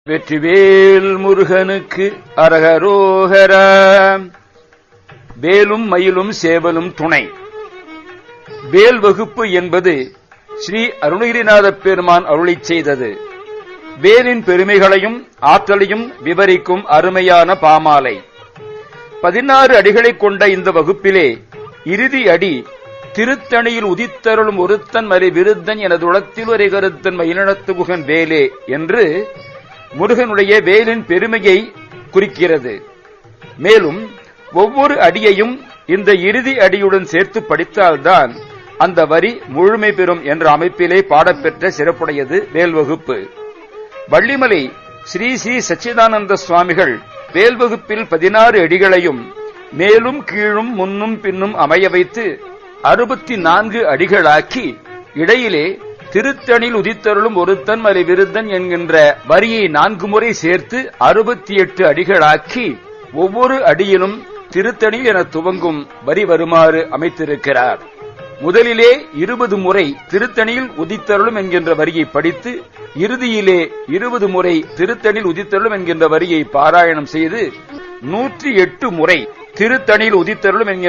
வெற்றிவேல் முருகனுக்கு அரகரோகரா. வேலும் மயிலும் சேவலும் துணை. வேல் வகுப்பு என்பது ஸ்ரீ அருணகிரிநாதப் பெருமான் அருளிச் செய்தது. வேலின் பெருமைகளையும் ஆற்றலையும் விவரிக்கும் அருமையான பாமாலை. 16 அடிகளைக் கொண்ட இந்த வகுப்பிலே இறுதி அடி திருத்தணியில் உதித்தருளும் ஒருத்தன் மறை விருத்தன் எனது உளத்தில் ஒரு கருத்தன் மயிலினத்து குகன் வேலே என்று முருகனுடைய வேலின் பெருமையை குறிக்கிறது. மேலும் ஒவ்வொரு அடியையும் இந்த இறுதி அடியுடன் சேர்த்து படித்தால்தான் அந்த வரி முழுமை பெறும் என்ற அமைப்பிலே பாடப்பெற்ற சிறப்புடையது வேல் வகுப்பு. வள்ளிமலை ஸ்ரீ ஸ்ரீ சச்சிதானந்த சுவாமிகள் வேல் வகுப்பில் 16 அடிகளையும் மேலும் கீழும் முன்னும் பின்னும் அமைய வைத்து 64 அடிகளாக்கி இடையிலே திருத்தணில் உதித்தருளும் ஒருத்தன் மறை விருத்தன் என்கின்ற வரியை 4 முறை சேர்த்து 68 அடிகளாக்கி ஒவ்வொரு அடியிலும் திருத்தணி என துவங்கும் வரி வருமாறு அமைத்திருக்கிறார். முதலிலே 20 முறை திருத்தணியில் உதித்தருளும் என்கின்ற வரியை படித்து இறுதியிலே 20 முறை திருத்தணியில் உதித்தருளும் என்கின்ற வரியை பாராயணம் செய்து 108 முறை திருத்தணியில் உதித்தருளும் என்கின்ற